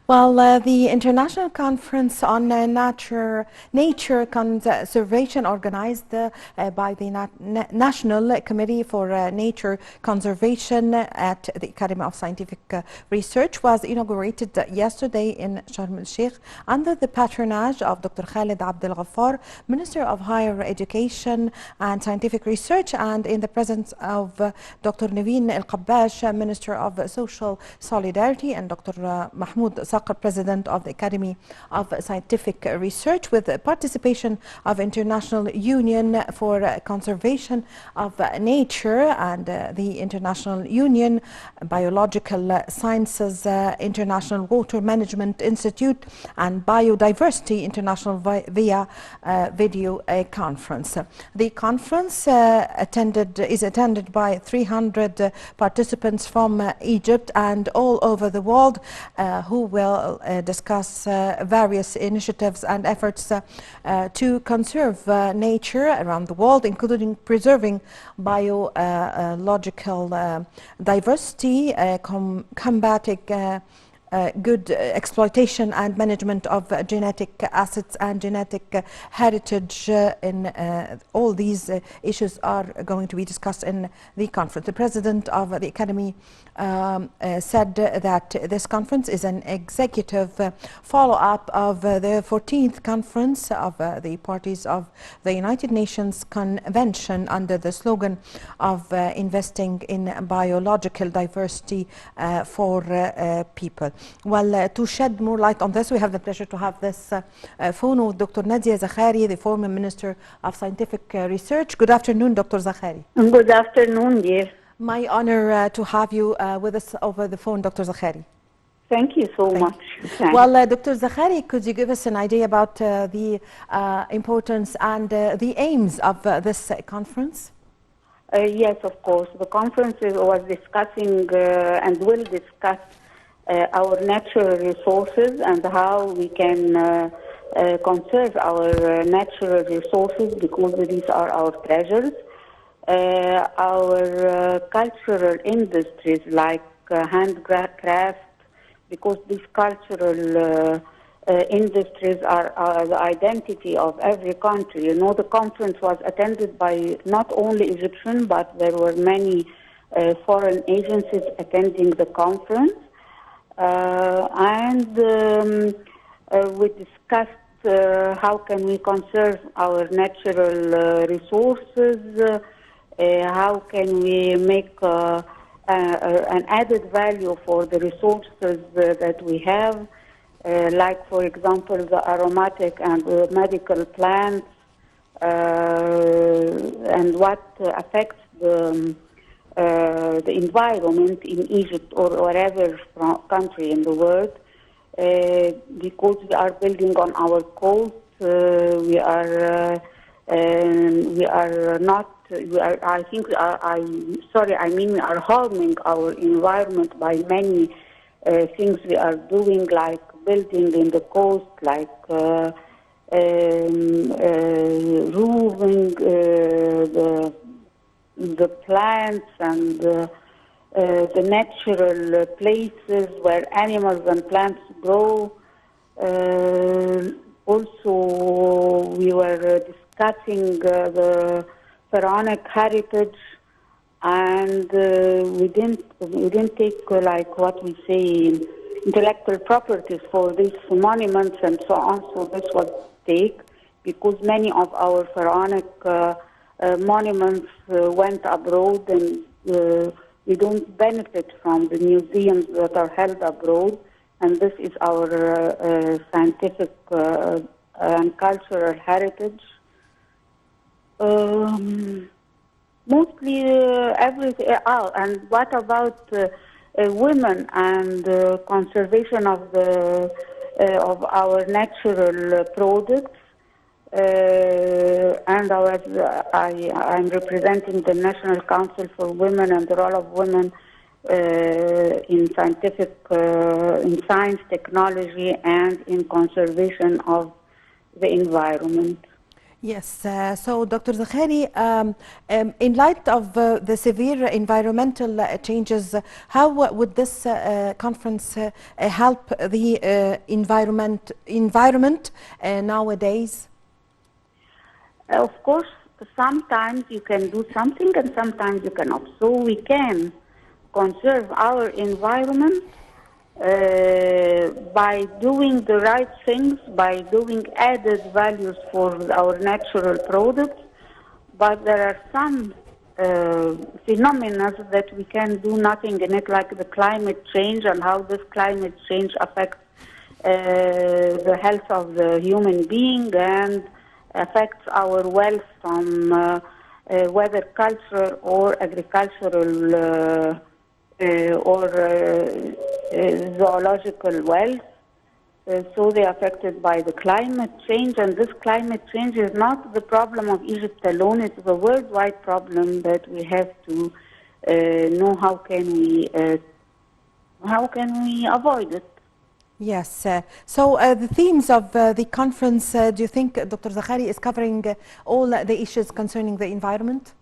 Well, the International Conference on Nature Conservation organized by the National Committee for Nature Conservation at the Academy of Scientific Research was inaugurated yesterday in Sharm el-Sheikh under the patronage of Dr. Khalid Abdel Ghaffar, Minister of Higher Education and Scientific Research, and in the presence of Dr. Naveen El-Qabbash, Minister of Social Solidarity, and Dr. Mahmoud Zakhary, President of the Academy of Scientific Research, with the participation of International Union for Conservation of Nature and the International Union Biological Sciences, International Water Management Institute, and Biodiversity International via video conference. The conference is attended by 300 participants from Egypt and all over the world who will discuss various initiatives and efforts to conserve nature around the world, including preserving biological diversity, combating good exploitation and management of genetic assets and genetic heritage. In all these issues are going to be discussed in the conference. The president of the Academy said that this conference is an executive follow-up of the 14th conference of the parties of the United Nations Convention under the slogan of investing in biological diversity for people. Well, to shed more light on this, we have the pleasure to have this phone with Dr. Nadia Zakhary, the former Minister of Scientific Research. Good afternoon, Dr. Zakhary. Good afternoon, dear. My honor to have you with us over the phone, Dr. Zakhary. Thank you so much. Well, Dr. Zakhary, could you give us an idea about the importance and the aims of this conference? Yes, of course. The conference was discussing and will discuss our natural resources and how we can conserve our natural resources, because these are our treasures. Our cultural industries like handcraft, because these cultural industries are the identity of every country. You know, the conference was attended by not only Egyptian, but there were many foreign agencies attending the conference. We discussed how can we conserve our natural resources, how can we make an added value for the resources that we have, like, for example, the aromatic and the medical plants, and what affects the environment in Egypt or wherever country in the world, because we are building on our coast. We are harming our environment by many things we are doing, like building in the coast, like roofing the plants and the natural places where animals and plants grow. Also, we were discussing the pharaonic heritage, and we didn't take like what we say intellectual properties for these monuments and so on. So this was take, because many of our pharaonic monuments went abroad, and we don't benefit from the museums that are held abroad. And this is our scientific and cultural heritage. Mostly everything. And what about women and conservation of our natural products? And I'm representing the National Council for Women and the role of women in science, technology, and in conservation of the environment. Yes, so Dr. Zakhary, in light of the severe environmental changes, how would this conference help the environment nowadays? Of course, sometimes you can do something and sometimes you cannot. So we can conserve our environment by doing the right things, by doing added values for our natural products. But there are some phenomena that we can do nothing in it, like the climate change and how this climate change affects the health of the human being and affects our wealth from whether culture or agricultural or zoological wealth. So they are affected by the climate change, and this climate change is not the problem of Egypt alone. It's a worldwide problem that we have to know how can we avoid it. Yes. So the themes of the conference, do you think Dr. Zakhary is covering all the issues concerning the environment?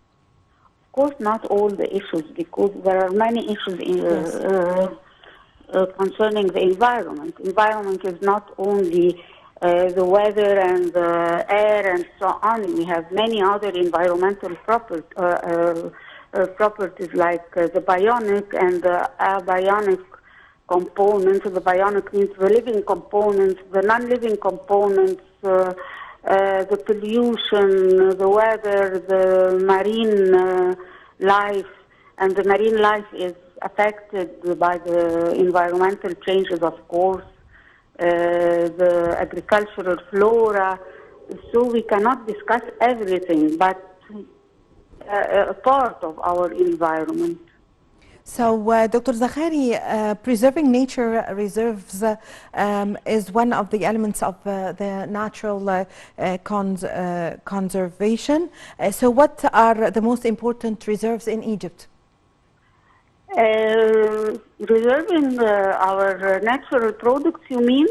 Of course, not all the issues, because there are many issues concerning the environment. Environment is not only the weather and the air and so on. We have many other environmental properties like the bionic and the abionic components. The bionic means the living components, the non-living components, the pollution, the weather, the marine life, and the marine life is affected by the environmental changes, of course, the agricultural flora. So we cannot discuss everything, but a part of our environment. So, Dr. Zakhary, preserving nature reserves is one of the elements of the natural conservation. So what are the most important reserves in Egypt? Reserving our natural products, you mean?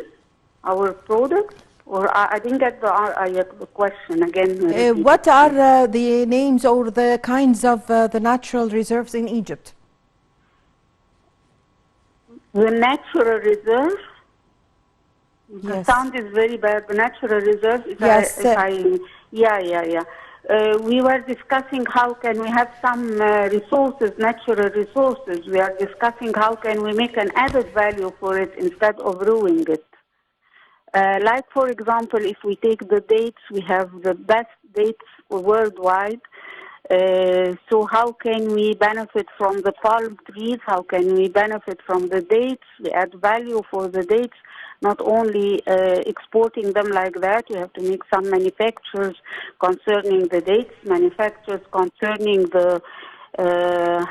Our products? Or I didn't get the question again. What are the names or the kinds of the natural reserves in Egypt? The natural reserve? Yes. The sound is very bad. The natural reserve, Yes. We were discussing how can we have some resources, natural resources. We are discussing how can we make an added value for it instead of ruining it. Like, for example, if we take the dates, we have the best dates worldwide. So how can we benefit from the palm trees? How can we benefit from the dates? We add value for the dates, not only exporting them like that. You have to make some manufactures concerning the dates, manufacturers concerning the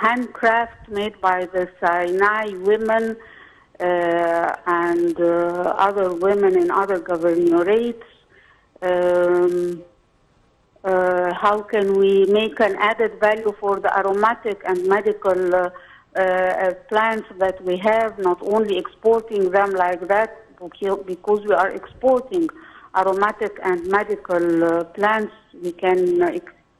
handcraft made by the Sinai women and other women in other governorates. How can we make an added value for the aromatic and medical plants that we have, not only exporting them like that, because we are exporting aromatic and medical plants. We can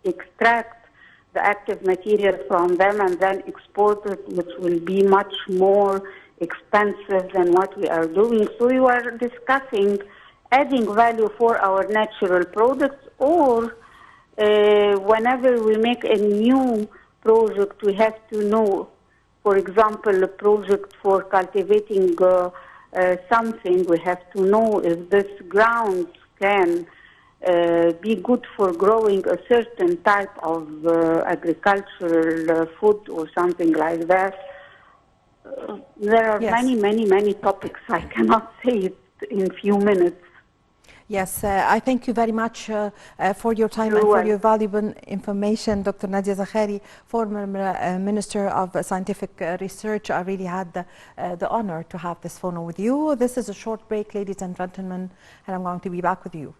extract the active material from them and then export it, which will be much more expensive than what we are doing. So we are discussing adding value for our natural products, or whenever we make a new project, we have to know, for example, a project for cultivating something, we have to know if this ground can be good for growing a certain type of agricultural food or something like that. There are many topics. I cannot say it in few minutes. Yes, I thank you very much for your time and for your valuable information, Dr. Nadia Zakhary, former Minister of Scientific Research. I really had the honor to have this phone with you. This is a short break, ladies and gentlemen, and I'm going to be back with you.